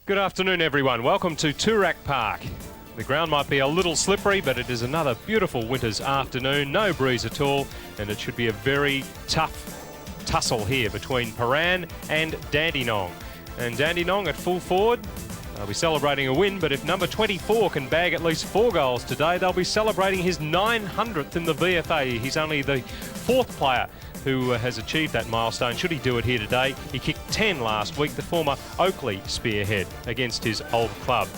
Good afternoon, everyone. Welcome to Toorak Park. The ground might be a little slippery, but it is another beautiful winter's afternoon. No breeze at all, and it should be a very tough tussle here between Prahran and Dandenong. And Dandenong at full forward. They'll be celebrating a win, but if number 24 can bag at least 4 goals today, they'll be celebrating his 900th in the VFA. He's only the 4th player who has achieved that milestone. Should he do it here today? He kicked 10 last week, the former Oakley spearhead against his old club.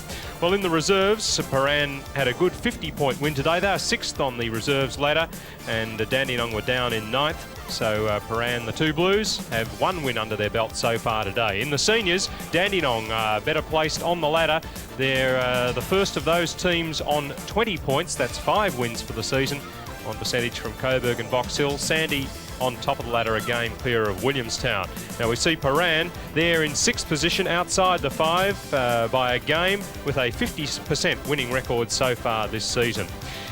Well, in the reserves, Prahran had a good 50-point win today. They are 6th on the reserves ladder, and Dandenong were down in 9th. So Prahran, the two Blues, have 1 win under their belt so far today. In the seniors, Dandenong better placed on the ladder. They're the first of those teams on 20 points. That's 5 wins for the season on percentage from Coburg and Box Hill. Sandy on top of the ladder, a game clear of Williamstown. Now we see Prahran, they're in 6th position outside the 5 by a game with a 50% winning record so far this season.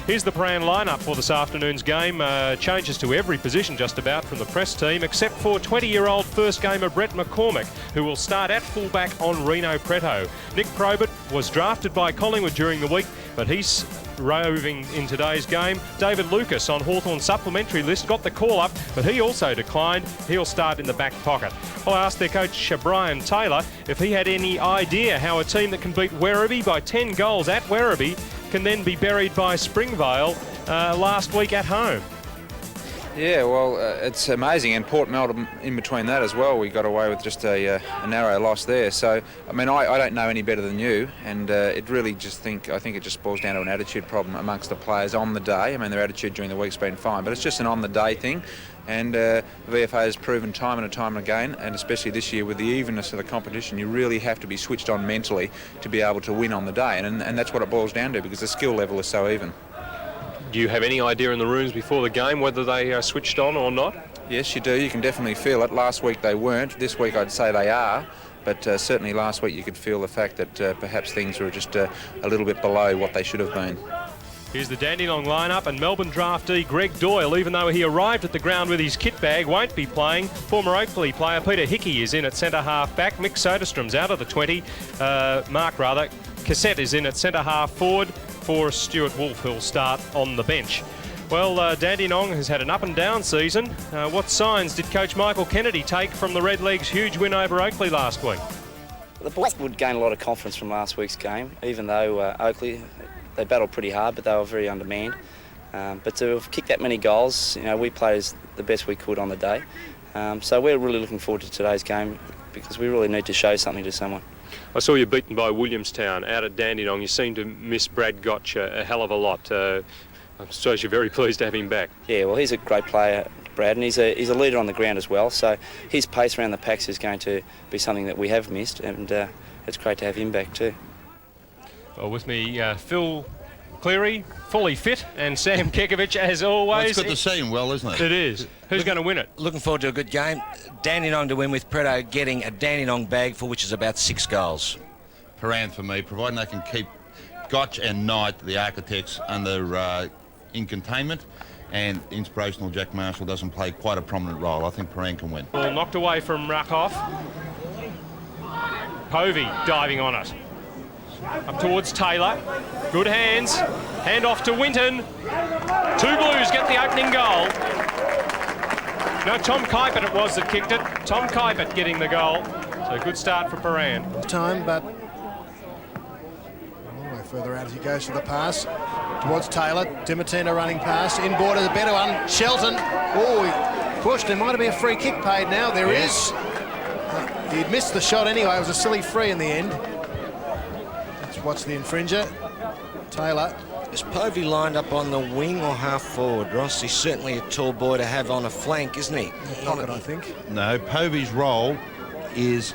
Here's the Prahran lineup for this afternoon's game. Changes to every position just about from the press team, except for 20-year-old first gamer Brett McCormick, who will start at fullback on Reno Preto. Nick Probert was drafted by Collingwood during the week, but he's roving in today's game. David Lucas on Hawthorn supplementary list got the call up, but he also declined. He'll start in the back pocket. Well, I asked their coach Brian Taylor if he had any idea how a team that can beat Werribee by 10 goals at Werribee can then be buried by Springvale last week at home. Yeah, well, it's amazing, and Port Melbourne in between that as well. We got away with just a narrow loss there. So, I mean, I don't know any better than you, and it really I think it just boils down to an attitude problem amongst the players on the day. I mean, their attitude during the week's been fine, but it's just an on-the-day thing. And the VFA has proven time and time again, and especially this year with the evenness of the competition, you really have to be switched on mentally to be able to win on the day, and that's what it boils down to, because the skill level is so even. Do you have any idea in the rooms before the game whether they are switched on or not? Yes, you do. You can definitely feel it. Last week they weren't. This week I'd say they are. But certainly last week you could feel the fact that perhaps things were just a little bit below what they should have been. Here's the Dandenong lineup, and Melbourne draftee Greg Doyle, even though he arrived at the ground with his kit bag, won't be playing. Former Oakley player Peter Hickey is in at centre half back. Mick Soderstrom's out of the 20. Cassette is in at centre half forward. For Stuart Wolfe, who'll start on the bench. Well, Dandenong has had an up and down season. What signs did coach Michael Kennedy take from the Redlegs' huge win over Oakley last week? The boys would gain a lot of confidence from last week's game, even though Oakley, they battled pretty hard, but they were very undermanned. But to have kicked that many goals, you know, we played the best we could on the day. So we're really looking forward to today's game, because we really need to show something to someone. I saw you beaten by Williamstown out at Dandenong. You seem to miss Brad Gotch a hell of a lot. I suppose you're very pleased to have him back. Yeah, well, he's a great player, Brad, and he's a leader on the ground as well. So his pace around the packs is going to be something that we have missed, and it's great to have him back too. Well, with me, Phil Cleary, fully fit, and Sam Kekovich, as always. Well, it's good to see him well, isn't it? It is. Who's going to win it? Looking forward to a good game. Dandenong to win, with Preto getting a Dandenong bag for which is about 6 goals. Prahran for me, providing they can keep Gotch and Knight, the architects, under in containment, and inspirational Jack Marshall doesn't play quite a prominent role. I think Prahran can win. Ball knocked away from Rakoff. Povey diving on it. Up towards Taylor. Good hands. Hand off to Winton. 2 Blues get the opening goal. No, Tom Kuipert it was that kicked it. Tom Kuipert getting the goal. So good start for Prahran. Time, but a little way further out as he goes for the pass. Towards Taylor. Dimatina running past. Inboard is a better one. Shelton. Oh, he pushed. There might have been a free kick paid now. There is. He'd missed the shot anyway. It was a silly free in the end. What's the infringer? Taylor. Is Povey lined up on the wing or half forward, Ross? He's certainly a tall boy to have on a flank, isn't he? Pocket, I think. No, Povey's role is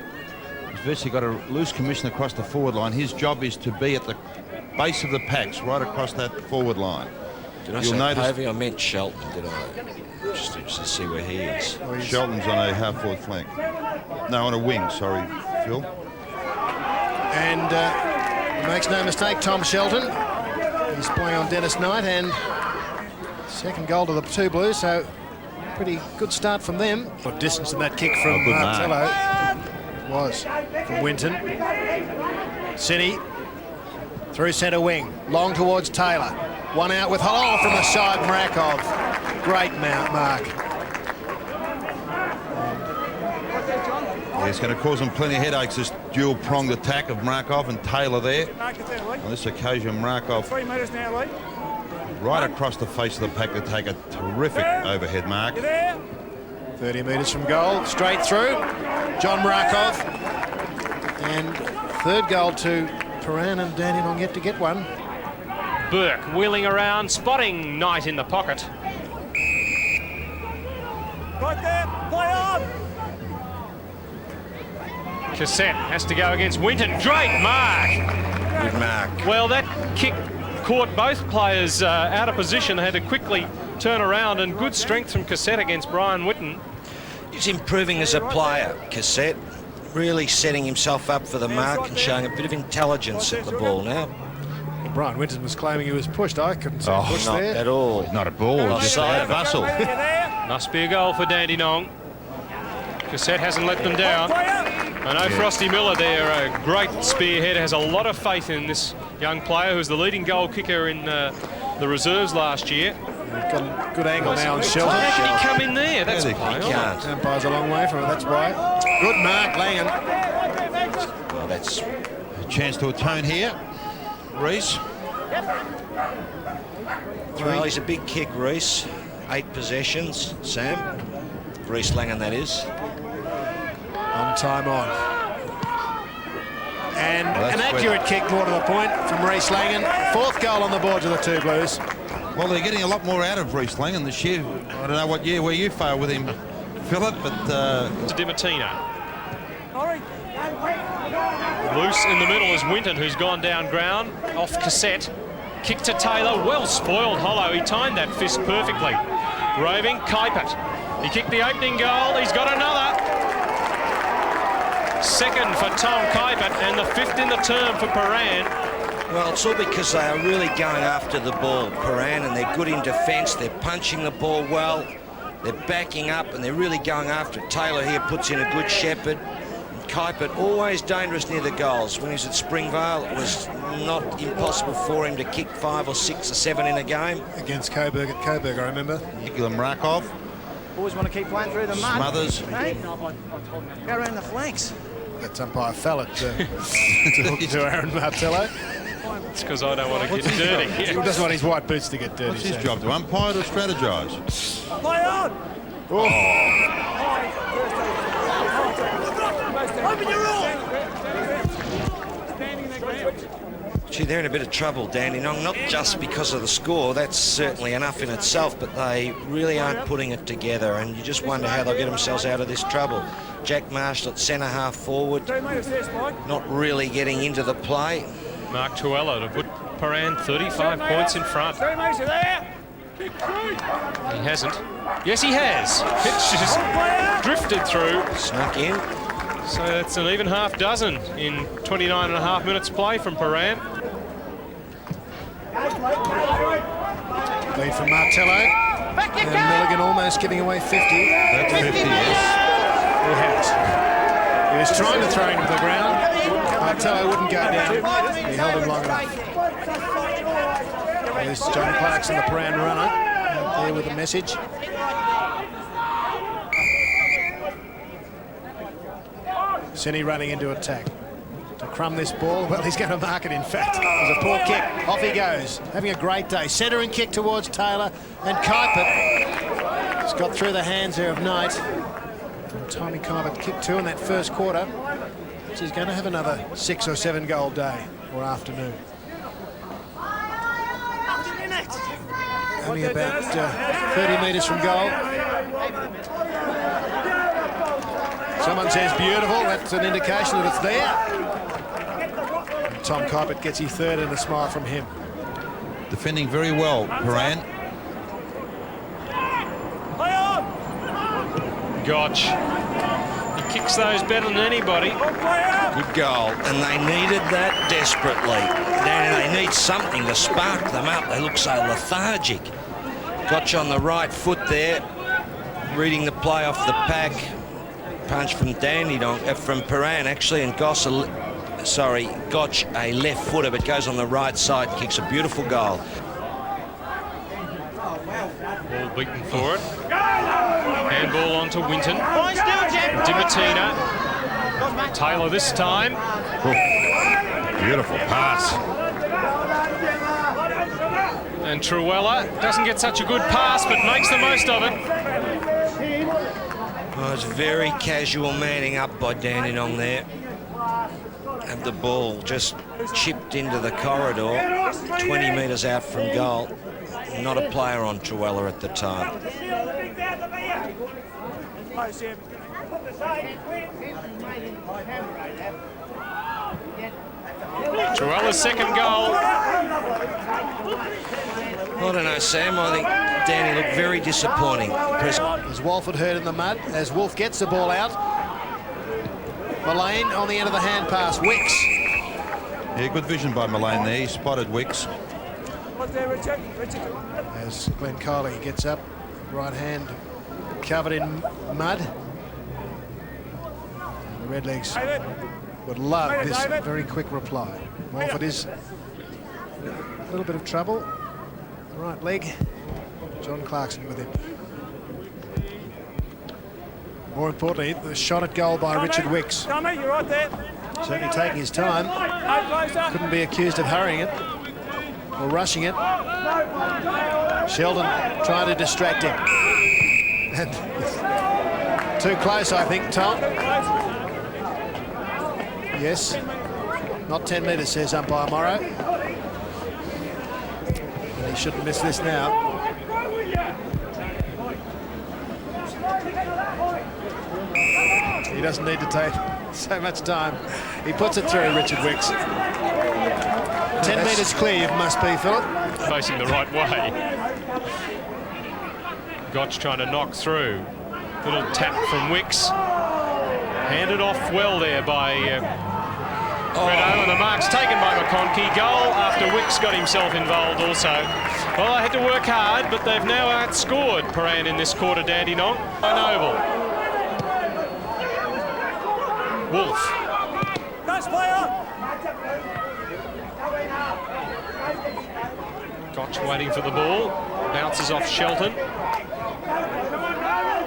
he's virtually got a loose commission across the forward line. His job is to be at the base of the packs, right across that forward line. Did I say Povey? I meant Shelton, did I? Just to see where he is. Oh, Shelton's on a half forward flank. No, on a wing, sorry, Phil. And makes no mistake, Tom Shelton. He's playing on Dennis Knight, and second goal to the 2 Blues, so pretty good start from them. What distance in that kick from Martello. It was from Winton. City through centre wing, long towards Taylor. One out with Halal from the side, Mrakov. Great mark. Yeah, it's going to cause them plenty of headaches, this dual-pronged attack of Mrakov and Taylor there. On this occasion, Mrakov 3 metres now, Lee. right across the face of the pack to take a terrific overhead mark. 30 metres from goal, straight through. John Mrakov. And third goal to Prahran, and Dandenong yet to get one. Burke wheeling around, spotting Knight in the pocket. Right there, play on! Cassette has to go against Winton. Great mark! Good mark. Well, that kick caught both players out of position. They had to quickly turn around, and good strength from Cassette against Brian Winton. He's improving as a player, Cassette. Really setting himself up for the mark and showing a bit of intelligence at the ball now. Brian Winton was claiming he was pushed. I couldn't see him push Not there. at all. Not a ball, just a bustle. Must be a goal for Dandenong. Cassette hasn't let them down. I know Frosty Miller there, a great spearhead, has a lot of faith in this young player who's the leading goal kicker in the reserves last year. Got a good angle now on Shelton. How can he come in there? That's He can't. Umpire's a long way from it, that's why. Good mark, Langan. Well, that's A chance to atone here. Reese. well, he's a big kick, Reese. 8 possessions, Sam. Reese Langan, that is. On time on. And Well, an that's accurate kick more to the point from Reese Langan. 4th goal on the board to the two Blues. Well, they're getting a lot more out of Reese Langan this year. I don't know what year where you failed with him, Philip, but To DiMartino. Loose in the middle is Winton, who's gone down ground. Off Cassette. Kick to Taylor. Well spoiled, Hollow. He timed that fist perfectly. Roving, Kuipert. He kicked the opening goal. He's got another. Second for Tom Kuipert, and the 5th in the term for Prahran. Well, it's all because they are really going after the ball, Prahran, and they're good in defence. They're punching the ball well. They're backing up, and they're really going after it. Taylor here puts in a good shepherd. Kuipert always dangerous near the goals. When he was at Springvale, it was not impossible for him to kick 5 or 6 or 7 in a game. Against Coburg at Coburg, I remember. Nicola Mrakov, Always want to keep playing through the mud. Smothers. Hey? Go around the flanks. That's umpire Fallett to hook to Aaron Martello. It's because I don't want to get dirty. He doesn't want his white boots to get dirty. What's his Sam. job, to umpire or strategise? Play on! Open your room! Gee, they're in a bit of trouble, Dandenong, not just because of the score. That's certainly enough in itself, but they really aren't putting it together, and you just wonder how they'll get themselves out of this trouble. Jack Marshall at centre half forward, 2 metres there, Spike. not really getting into the play. Mark Tuella to put Prahran 35 points in front. 3 metres there! He hasn't. Yes, he has. It's just drifted through. Snuck in. So that's an even half dozen in 29 and a half minutes play from Prahran. Lead from Martello. And Milligan almost giving away 50. That's 50, yes. He has. He was trying to throw him to the ground. Martello wouldn't go down. He held him long enough. There's John Clarkson, the Prahran runner, out there with a message. Cine running into attack. To crumb this ball, well, he's going to mark it, in fact. It was a poor kick. Off he goes. Having a great day. Centre and kick towards Taylor. And Kuipert has got through the hands there of Knight. And Tommy Kuipert kicked 2 in that first quarter. So he's going to have another 6 or 7 goal day or afternoon. Only about 30 metres from goal. Someone says beautiful. That's an indication that it's there. And Tom Kuipert gets his 3rd and a smile from him. Defending very well, Prahran. Play on! Gotch. He kicks those better than anybody. Play on! Good goal, and they needed that desperately. They need something to spark them up. They look so lethargic. Gotch on the right foot there, reading the play off the pack. punch from from Prahran actually, and Gotch a left footer, but goes on the right side, kicks a beautiful goal. Ball beaten for it. Handball on to Winton. Dimatina. Taylor this time. Beautiful pass. And Truella doesn't get such a good pass, but makes the most of it. Oh, it's very casual manning up by Dandenong there. And the ball just chipped into the corridor, 20 metres out from goal. Not a player on Truella at the time. Truella's second goal. I don't know, Sam. I think Danny looked very disappointing. Is Walford hurt in the mud as Wolf gets the ball out. Mullane on the end of the hand pass. Wicks. Yeah, good vision by Mullane there. He spotted Wicks. As Glenn Kiley gets up, right hand covered in mud. The Redlegs would love this very quick reply. Walford is a little bit of trouble. Right leg. John Clarkson with him. More importantly, the shot at goal by Richard Wicks. Tommy, you're right there. Certainly taking his time. Couldn't be accused of hurrying it or rushing it. Sheldon trying to distract him. Too close, I think, Tom. Yes. Not 10 metres, says umpire Morrow. And he shouldn't miss this now. He doesn't need to take so much time. He puts it through, Richard Wicks. 10 metres clear, it must be, Philip. Facing the right way. Gotch trying to knock through. Little tap from Wicks. Handed off well there by Renault, and the mark's taken by McConkey. Goal after Wicks got himself involved also. Well, they had to work hard, but they've now outscored Prahran in this quarter, Dandenong. Noble. Wolf. Nice player. Gotch waiting for the ball. Bounces off Shelton.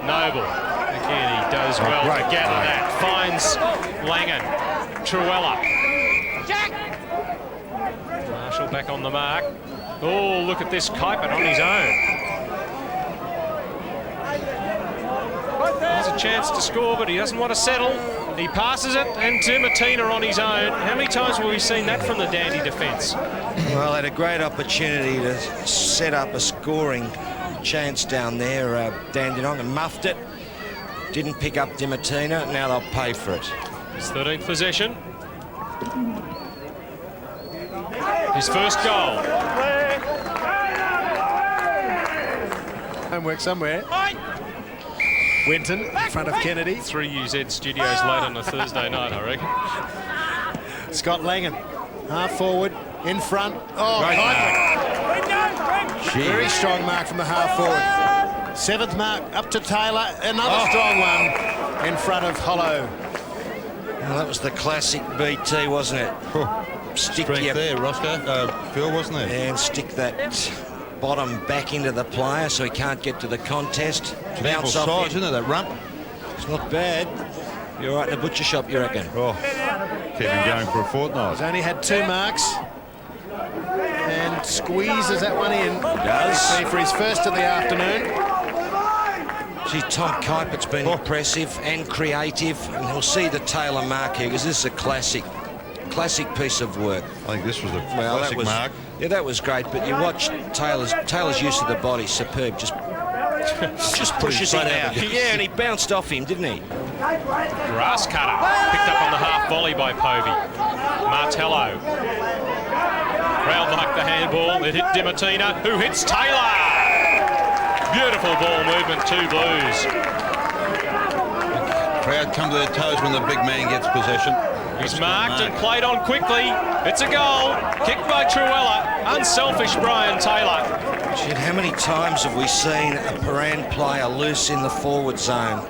Noble. Again, he does well to gather that. Finds Langan. Truella. Marshall back on the mark. Oh, look at this. Kuipert on his own. There's a chance to score, but he doesn't want to settle. He passes it, and Dimatina on his own. How many times have we seen that from the Dandy defence? Well, had a great opportunity to set up a scoring chance down there, Dandenong, and muffed it. Didn't pick up Dimatina. Now they'll pay for it. His 13th possession. His first goal. Homework somewhere. Winton in front of Kennedy. 3UZ Studios late on a Thursday night, I reckon. Scott Langan, half forward, in front. Oh, very strong mark from the half forward. 7th mark up to Taylor. Another strong one in front of Hollow. Well, that was the classic BT, wasn't it? Stick Strength there, Roscoe. Phil, wasn't there? And stick that bottom back into the player so he can't get to the contest. Bounce off size, him. isn't it, that rump? It's not bad. You're right in the butcher shop, you reckon? Oh, keep him going for a fortnight. He's only had 2 marks. And squeezes that one in. Does. For his first of the afternoon. See, Tom Kuipert's been impressive and creative, and he'll see the Taylor mark here because this is a classic piece of work. I think this was a Well, classic mark. Yeah, that was great, but you watch Taylor's use of the body, superb. Just pushes him out. Yeah, and he bounced off him, didn't he? Grass cutter. Picked up on the half volley by Povey. Martello. Railed like the handball. It hit Dimatina, who hits Taylor. Beautiful ball movement, 2 Blues. Crowd come to their toes when the big man gets possession. He's marked and played on quickly. It's a goal. Kicked by Truella. Unselfish Brian Taylor. Shit, how many times have we seen a Prahran player loose in the forward zone?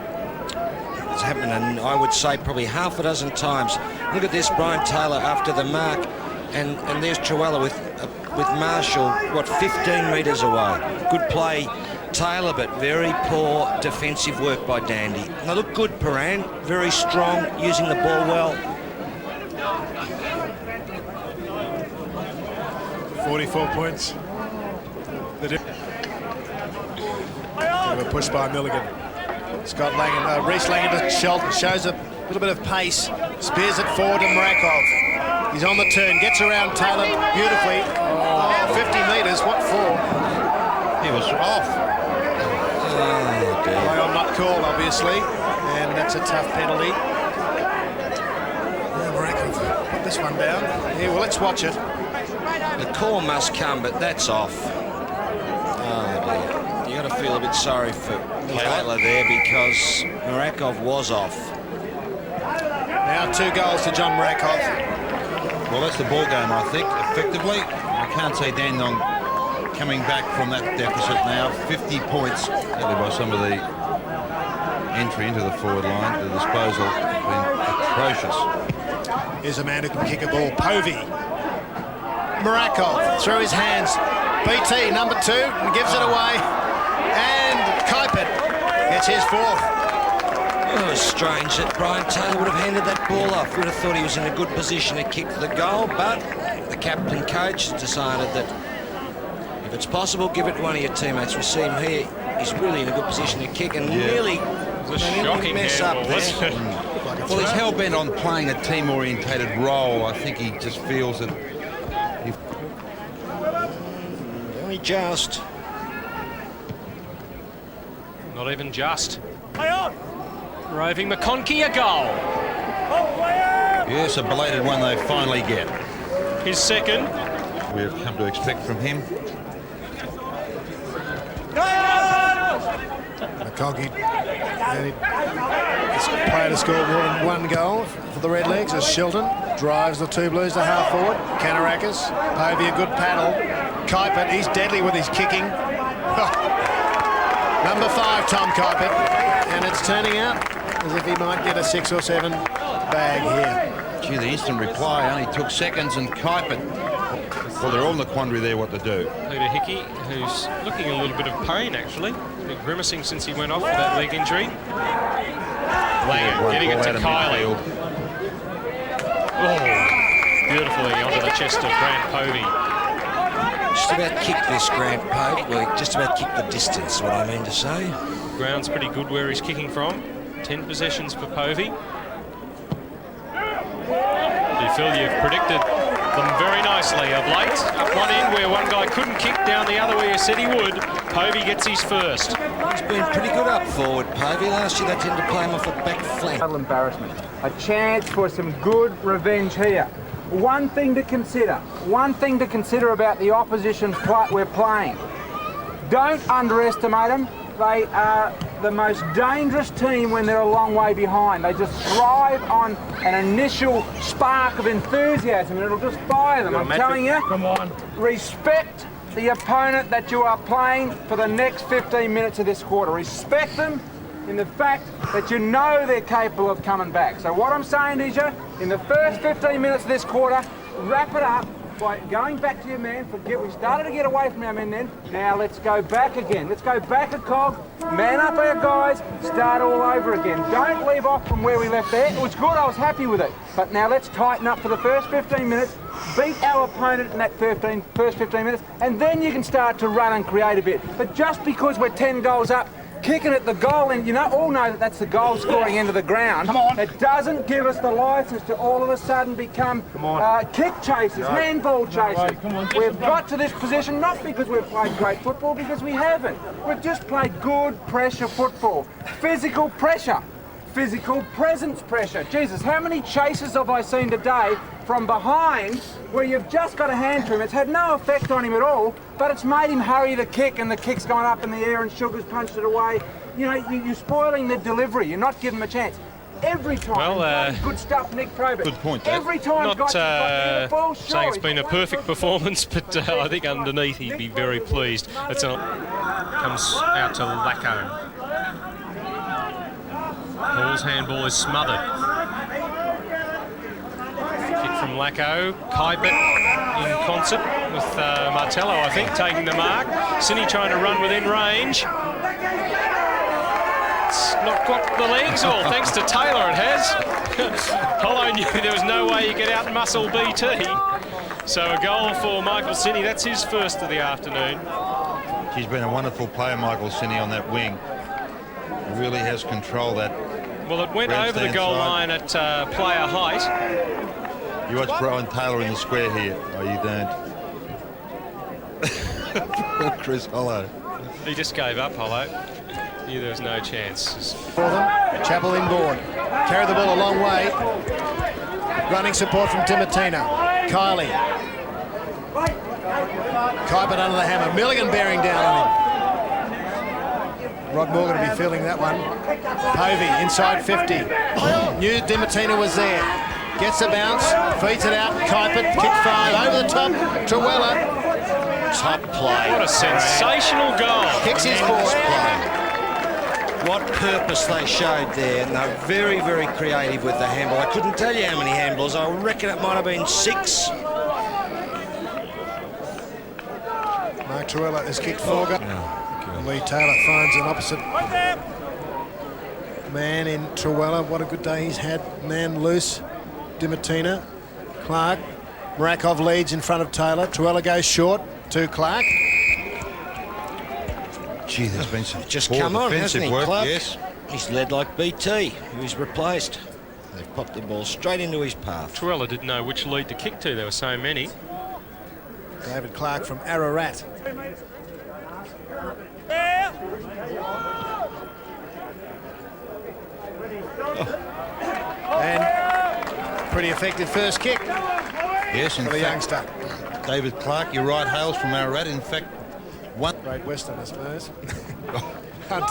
It's happened, and I would say probably half a dozen times. Look at this, Brian Taylor after the mark, and there's Truella with Marshall, what, 15 metres away. Good play, Taylor, but very poor defensive work by Dandy. They look good, Prahran, very strong, using the ball well. 44 points. They were pushed by Milligan. Scott Langan, Reece Langan to Shelton, shows a little bit of pace, spears it forward to Morakov. He's on the turn, gets around Taylor beautifully. 50 metres, what for? He was off. Oh, dear. Play on not called, obviously, and that's a tough penalty. Morakov put this one down. Yeah, well, let's watch it. The call must come, but that's off. Oh, dear. You got to feel a bit sorry for Taylor there because Morakov was off. Now 2 goals to John Morakov. Well, that's the ball game, I think, effectively. I can't see Dandenong coming back from that deficit now. 50 points, added by some of the entry into the forward line. The disposal has been atrocious. Here's a man who can kick a ball. Povey. Morakov through his hands. BT, number 2, and gives it away. And Kuipert gets his 4th. Well, it was strange that Brian Taylor would have handed that ball off. Would have thought he was in a good position to kick the goal, but the captain coach has decided that if it's possible, give it to one of your teammates. We see him here. He's really in a good position to kick and really It was a shocking mess handball, up there. wasn't it? Well, he's hell-bent on playing a team-orientated role. I think he just feels that... Only just. Not even just. Play on. Roving McConkey, a goal. Oh, play on. Yes, a belated one they finally get. His second. We have come to expect from him. McConkey, this player to score more than 1 goal for the Redlegs as Shelton drives the 2 Blues to half forward. Kanarakis, Povey a good paddle. Kuipert, he's deadly with his kicking. Number 5, Tom Kuipert, and it's turning out as if he might get a 6 or 7 bag here. Gee, the instant reply only took seconds, and Kuipert, well, they're all in the quandary there what to do. Peter Hickey, who's looking a little bit of pain, actually. He's been grimacing since he went off with that leg injury. Langan getting it to Kylie. Oh, beautifully onto the chest of Grant Povey. Just about kick this, Grant Pope. Well, just about kick the distance, what I mean to say. Ground's pretty good where he's kicking from. 10 possessions for Povey. Phil, you've predicted them very nicely of late. Up one end where one guy couldn't kick, down the other where you said he would. Povey gets his first. He's been pretty good up forward, Povey. Last year they tended to play him off a back flank. Total embarrassment. A chance for some good revenge here. One thing to consider about the opposition we're playing. Don't underestimate them. They are the most dangerous team when they're a long way behind. They just thrive on an initial spark of enthusiasm and it'll just fire them. I'm telling you, Come on. respect the opponent that you are playing for the next 15 minutes of this quarter. Respect them in the fact that you know they're capable of coming back. So what I'm saying is, in the first 15 minutes of this quarter, wrap it up by going back to your man. We started to get away from our men then. Now let's go back again. Let's go back a cog, man up our guys, start all over again. Don't leave off from where we left there. It was good, I was happy with it. But now let's tighten up for the first 15 minutes, beat our opponent in that first 15 minutes, and then you can start to run and create a bit. But just because we're 10 goals up, kicking at the goal, and all know that that's the goal scoring end of the ground. Come on. It doesn't give us the license to all of a sudden become kick chasers, handball chasers. Right, come on, We've got to this position not because we've played great football, because we haven't. We've just played good pressure football. Physical pressure. Physical presence pressure. Jesus, how many chases have I seen today from behind where you've just got a hand to him? It's had no effect on him at all, but it's made him hurry the kick and the kick's gone up in the air and Sugar's punched it away. You're spoiling the delivery. You're not giving him a chance. Every time, good stuff, Nick Probert. Good point, Dave. Every time, Not sure, saying it's been a perfect performance, but I think underneath he'd be very pleased. Comes out to Lacko. Hall's handball is smothered. Kick from Lacko. Kuipert in concert with Martello, I think, taking the mark. Cine trying to run within range. It's not got the legs, or thanks to Taylor it has. Hollow knew there was no way he could out-muscle BT. So a goal for Michael Cine. That's his first of the afternoon. He's been a wonderful player, Michael Cine, on that wing. He really has controlled that. Well, it went over the goal line at player height. You watch Brian Taylor in the square here. Oh, you don't. Chris Hollow. He just gave up, Hollow. Knew there was no chance. For them, Chappell inboard. Carry the ball a long way. Running support from Timotina. Kylie. Kuipert under the hammer. Milligan bearing down on him. Rod Morgan will be feeling that one. Povey inside 50. Knew Timotina was there. Gets a bounce. Feeds it out. Kuipert. Kick 5. Over the top. Truella. Top play. What a sensational goal. Kicks his ball. What purpose they showed there, and they're very, very creative with the handball. I couldn't tell you how many handballs. I reckon it might have been 6. Mark Truella has kicked 4 goals. Lee Taylor finds an opposite man in Truella. What a good day he's had. Man loose. Dimitina. Clark. Marakov leads in front of Taylor. Truella goes short to Clark. Gee, there's been some Just poor come on, hasn't he, defensive work. Clark? Yes. He's led like BT, who's replaced. They've popped the ball straight into his path. Truella didn't know which lead to kick to. There were so many. David Clark from Ararat. And pretty effective first kick Yes, in for the fact, youngster. David Clark, you're right, hails from Ararat. In fact, one. Great Western, I suppose. Hunt.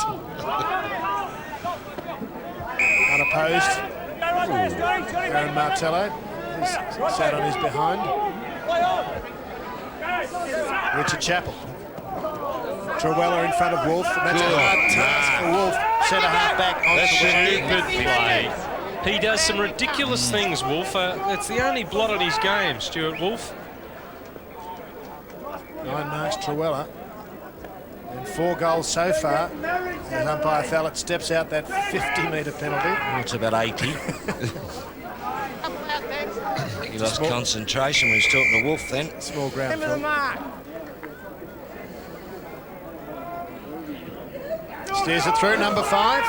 Unopposed. Aaron Martello. He's sat on his behind. Richard Chappell. Truella in front of Wolf. And that's a hard task for Wolf. Centre half back on the Stupid play. He does some ridiculous things, Wolf. It's the only blot on his game, Stuart Wolf. 9 marks Truella. And 4 goals so far. As umpire Thallett steps out that 50-metre penalty. Well, it's about 80. He lost concentration when he was talking to Wolf then. Small ground fill. Steers it through, number 5.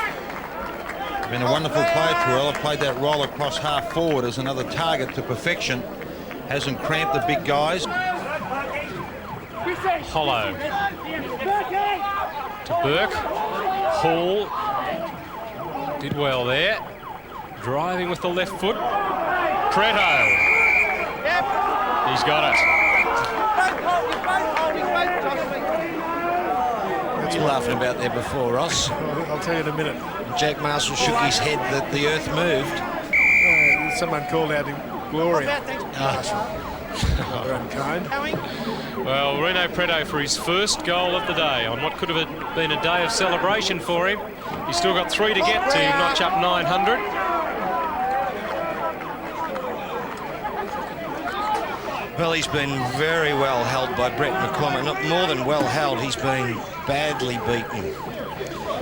Been a wonderful play, Truella. Played that roll across half forward as another target to perfection. Hasn't cramped the big guys. Hollow. To Burke. Hall. Did well there. Driving with the left foot. Preto. He's got it. What are you laughing about there before, Ross? I'll tell you in a minute. Jack Marshall shook his head that the earth moved. Someone called out in Gloria. They're unkind. Well, Reno Preto for his first goal of the day on what could have been a day of celebration for him. He's still got 3 to get to notch up 900. Well, he's been very well held by Brett McCormack. Not more than well held, he's been badly beaten.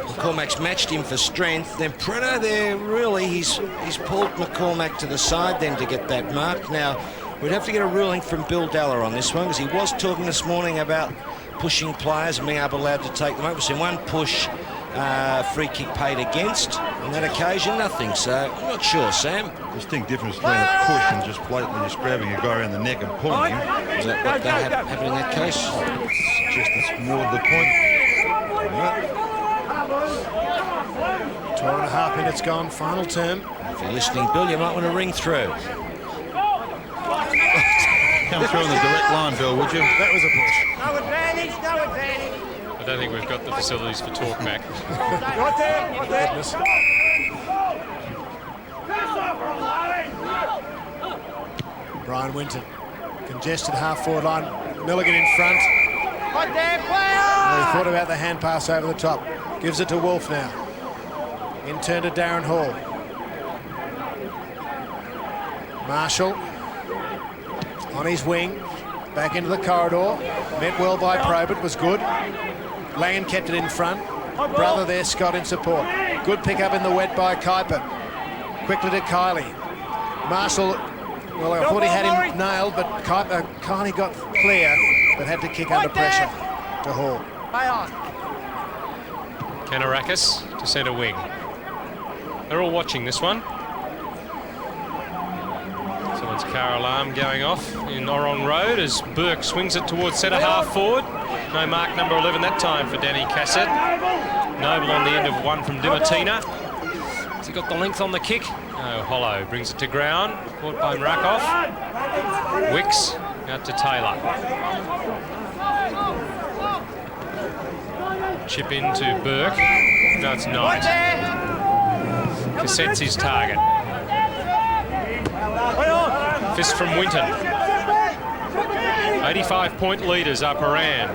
McCormack's matched him for strength. Then Preto there, really, he's pulled McCormack to the side then to get that mark. Now, we'd have to get a ruling from Bill Dalla on this one, because he was talking this morning about pushing players and being allowed to take them over. So one push, free kick paid against. On that occasion, nothing. So I'm not sure, Sam. Distinct difference between a push and just blatantly just grabbing a guy around the neck and pulling him. Is that what happened in that case? It's more of the point. 12.5 minutes gone, final term. If you're listening, Bill, you might want to ring through. Come through on the direct line, Bill, would you? That was a push. No advantage, no advantage. I don't think we've got the facilities for talkback. Right there, right there. Goodness. Brian Winton. Congested half-forward line. Milligan in front. Right there, player. He thought about the hand pass over the top. Gives it to Wolf now. In turn to Darren Hall. Marshall on his wing, back into the corridor. Met well by Probert, was good. Langan kept it in front. Brother there, Scott in support. Good pick up in the wet by Kuiper. Quickly to Kylie. Marshall, well, I thought he had him nailed, but Kuiper kindly got clear, but had to kick under pressure to Hall. Kanarakis to centre wing. They're all watching this one. Someone's car alarm going off in Orong Road as Burke swings it towards centre half forward. No mark number 11 that time for Danny Cassett. Noble on the end of one from Dimatina. Has he got the length on the kick? No, Hollow brings it to ground. Caught by Mrakov. Wicks out to Taylor. Chip into Burke. No, it's not. Cassette's his target. Fist from Winton. 85-point leaders are Prahran.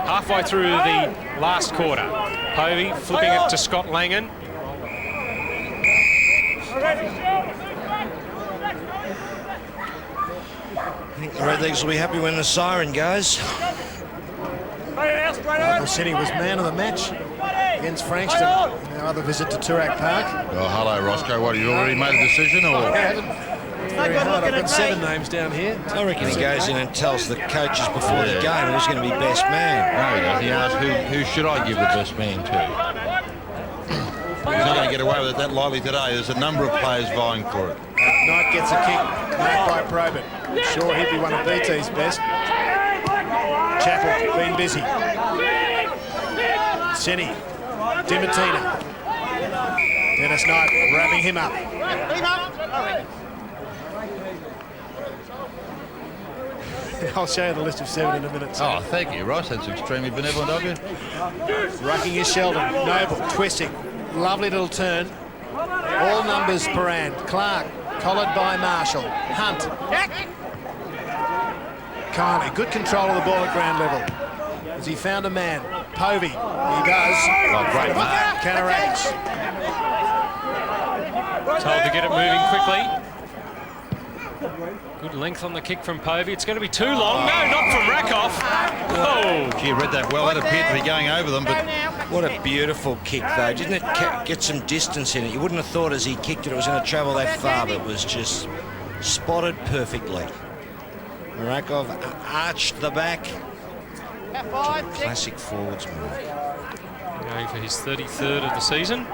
Halfway through the last quarter. Povey flipping it to Scott Langan. I think the Redlegs will be happy when the siren goes. Michael City was man of the match against Frankston in our other visit to Toorak Park. Oh, hello, Roscoe. What, you already made a decision, or? Very hard. I've got 7 names down here. I reckon he goes in and tells the coaches before the game who's going to be best man. No, he doesn't. He asks, who should I give the best man to? He's not going to get away with it that lightly today. There's a number of players vying for it. Knight gets a kick, marked by Probert. I'm sure he'd be one of BT's best. Chappell been busy. Senny, Dimatina. Dennis Knight wrapping him up. I'll show you the list of 7 in a minute. Oh, thank you, Ross. That's extremely benevolent of you. Rucking is Sheldon. Noble, twisting. Lovely little turn. All numbers Prahran. Clark, collared by Marshall. Hunt. Kylie, good control of the ball at ground level. As he found a man. Povey, he does. Oh, great mark. Kanarakis. Told to get it moving quickly. Good length on the kick from Povey. It's going to be too long. No, not from Rakoff. Oh, Gee, you read that well. That appeared to be going over them, but What a beautiful kick, though. Didn't it get some distance in it? You wouldn't have thought as he kicked it, it was going to travel that far, but it was just spotted perfectly. Rakov arched the back. Classic forwards move. going for his 33rd of the season.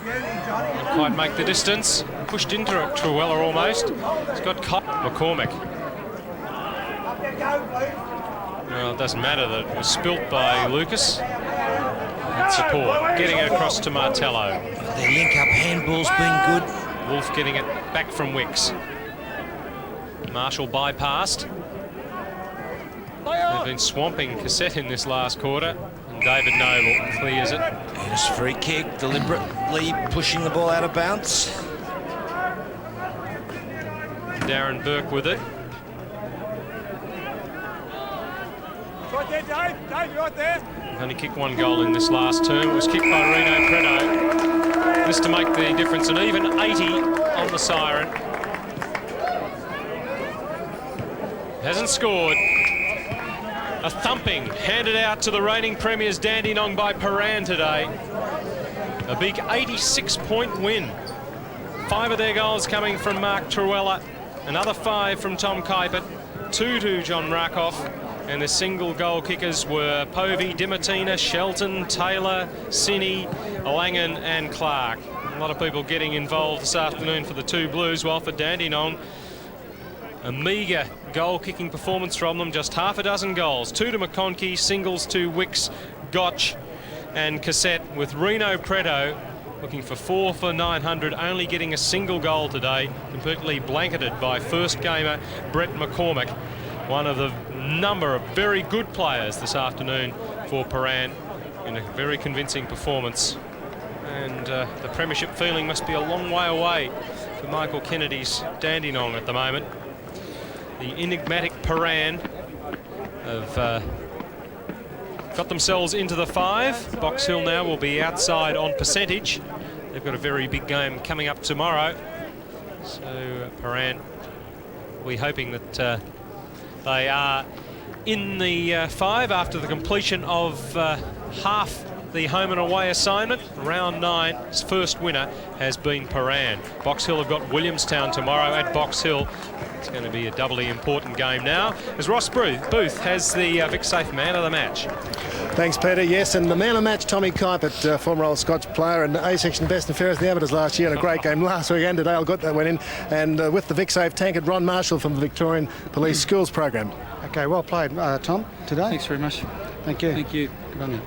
Didn't quite make the distance. Pushed into it, Truella almost. He's got McCormick. Well, it doesn't matter that it was spilt by Lucas. And support. Getting it across to Martello. Their link-up handball's been good. Wolf getting it back from Wicks. Marshall bypassed. They've been swamping Cassette in this last quarter. And David Noble clears it. Here's a free kick, deliberately pushing the ball out of bounds. Darren Burke with it. Right there, Dave, right there. Only kicked one goal in this last term. It was kicked by Reno Preto. This to make the difference. An even 80 on the siren. Hasn't scored. A thumping handed out to the reigning premiers Dandenong by Prahran today. A big 86-point win. 5 of their goals coming from Mark Truella. Another 5 from Tom Kuiper. 2 to John Rakoff. And the single goal kickers were Povey, Dimatina, Shelton, Taylor, Sinney, Langan and Clark. A lot of people getting involved this afternoon for the 2 Blues, while for Dandenong, a meagre goal-kicking performance from them, just half a dozen goals. 2 to McConkey, singles to Wicks, Gotch and Cassette, with Reno Preto looking for 4 for 900, only getting a single goal today, completely blanketed by first gamer Brett McCormick, one of the number of very good players this afternoon for Prahran in a very convincing performance. And the premiership feeling must be a long way away for Michael Kennedy's Dandenong at the moment. The enigmatic Prahran of got themselves into the 5. Box Hill now will be outside on percentage. They've got a very big game coming up tomorrow. So Prahran, we're hoping that they are in the 5 after the completion of half the home and away assignment. Round 9's first winner has been Prahran. Box Hill have got Williamstown tomorrow at Box Hill. It's going to be a doubly important game now, as Ross Booth has the Vic Safe man of the match. Thanks, Peter. Yes, and the man of the match, Tommy Kuipert, former old Scotch player and A-section best and fairest in the amateurs last year, and a great game last week and today. I got that one in. And with the Vic Safe tankard, Ron Marshall from the Victorian Police Schools Program. Okay, well played, Tom, today. Thanks very much. Thank you. Thank you. Good on you.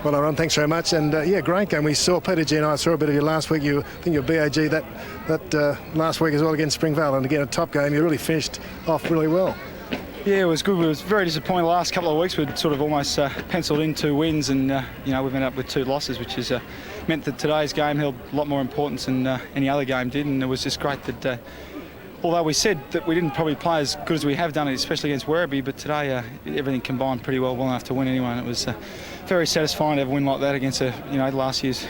Well, Ron, thanks very much. And yeah, great game. We saw Peter G and I saw a bit of you last week. I think your BAG that last week as well against Springvale, and again a top game. You really finished off really well. Yeah, it was good. We was very disappointed the last couple of weeks. We'd sort of almost penciled in 2 wins, and you know, we've ended up with 2 losses, which has meant that today's game held a lot more importance than any other game did. And it was just great that although we said that we didn't probably play as good as we have done, especially against Werribee, but today everything combined pretty well enough to win anyway. And it was very satisfying to have a win like that against last year's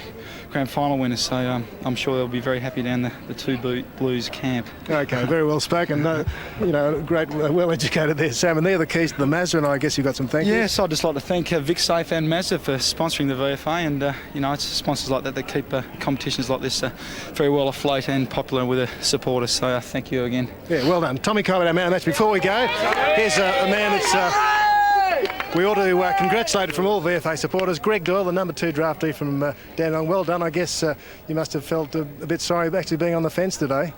grand final winners. So I'm sure they'll be very happy down the 2 Blues camp. Okay, very well spoken. Great, well-educated there, Sam. And they're the keys to the Mazda, and I guess you've got some thank yous. Yes, I'd just like to thank Vic Safe and Mazda for sponsoring the VFA, and it's sponsors like that keep competitions like this very well afloat and popular with the supporters. So thank you again. Yeah, well done. Tommy Kuipert, our man of the match. Before we go, here's a man that's... we ought to congratulate from all VFA supporters. Greg Doyle, the number 2 draftee from Dandenong. Well done. I guess you must have felt a bit sorry actually being on the fence today.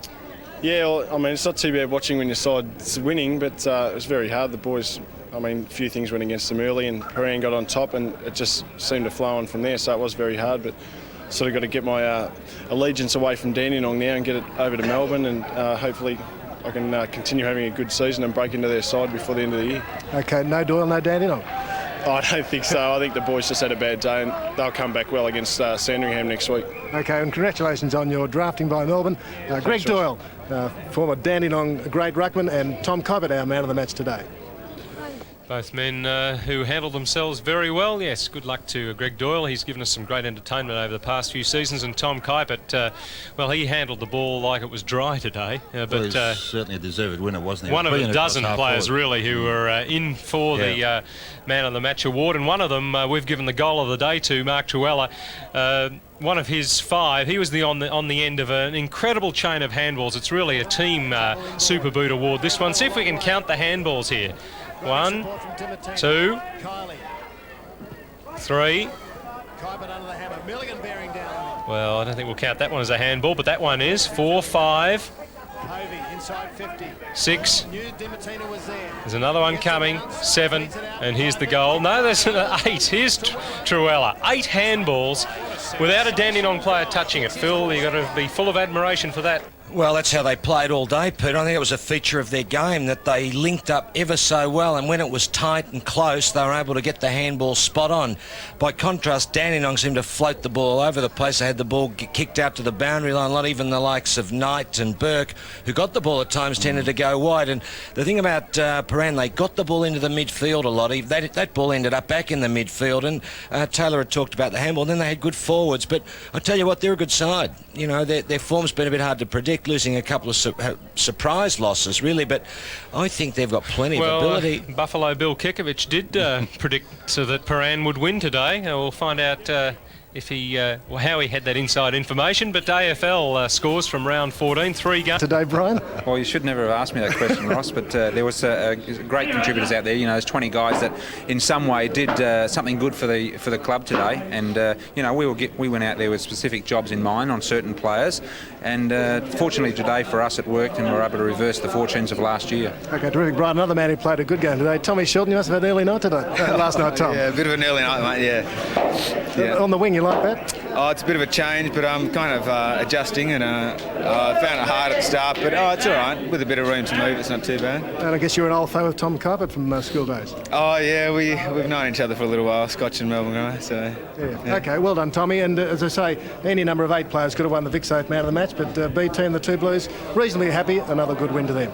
Yeah, well, I mean, it's not too bad watching when your side's winning, but it was very hard. The boys, I mean, a few things went against them early, and Prahran got on top, and it just seemed to flow on from there, so it was very hard. But sort of got to get my allegiance away from Dandenong now and get it over to Melbourne, and hopefully I can continue having a good season and break into their side before the end of the year. Okay, no Doyle, no Dandenong. I don't think so. I think the boys just had a bad day, and they'll come back well against Sandringham next week. Okay, and congratulations on your drafting by Melbourne. Greg Doyle, former Dandenong great ruckman, and Tom Kuipert, our man of the match today. Both men who handled themselves very well. Yes, good luck to Greg Doyle. He's given us some great entertainment over the past few seasons. And Tom Kuipert, well, he handled the ball like it was dry today. Well, he's certainly a deserved winner, wasn't he? One of a dozen players, really, who were in for the Man of the Match award. And one of them we've given the goal of the day to, Mark Truella. One of his 5, he was on the end of an incredible chain of handballs. It's really a team Super Boot award, this one. See if we can count the handballs here. 1, 2, 3. Well, I don't think we'll count that one as a handball, but that one is 4, 5, 6. There's another one coming, 7, and here's the goal. No, there's an 8. Here's Truella. 8 handballs without a Dandenong player touching it. Phil, you've got to be full of admiration for that. Well, that's how they played all day, Peter. I think it was a feature of their game that they linked up ever so well, and when it was tight and close, they were able to get the handball spot on. By contrast, Dandenong seemed to float the ball all over the place. They had the ball kicked out to the boundary line. Not even the likes of Knight and Burke, who got the ball at times, tended to go wide. And the thing about Prahran, they got the ball into the midfield a lot. That ball ended up back in the midfield, and Taylor had talked about the handball. Then they had good forwards, but I tell you what, they're a good side. You know, their form's been a bit hard to predict, losing a couple of surprise losses, really, but I think they've got plenty of ability. Buffalo Bill Kekovich did predict so that Prahran would win today. We'll find out if he how he had that inside information, but AFL scores from round 14, 3 games today, Brian. Well, you should never have asked me that question, Ross, but there was great contributors out there. You know, there's 20 guys that in some way did something good for the club today, and you know, we went out there with specific jobs in mind on certain players, and fortunately today for us it worked, and we were able to reverse the fortunes of last year. Okay, terrific, Brian. Another man who played a good game today, Tommy Shelton. You must have had an early night today, last night, Tom. Yeah, a bit of an early night, mate. Yeah. On the wing, you like that? Oh, it's a bit of a change, but I'm kind of adjusting, and I found it hard at the start, but it's all right. With a bit of room to move, it's not too bad. And I guess you're an old foe of Tom Kuipert from school days. Oh, yeah, we've known each other for a little while, Scotch and Melbourne guy, so... Yeah. Okay, well done, Tommy. And as I say, any number of 8 players could have won the Vic Safe Man of the Match, but B Team, the 2 Blues, reasonably happy. Another good win to them.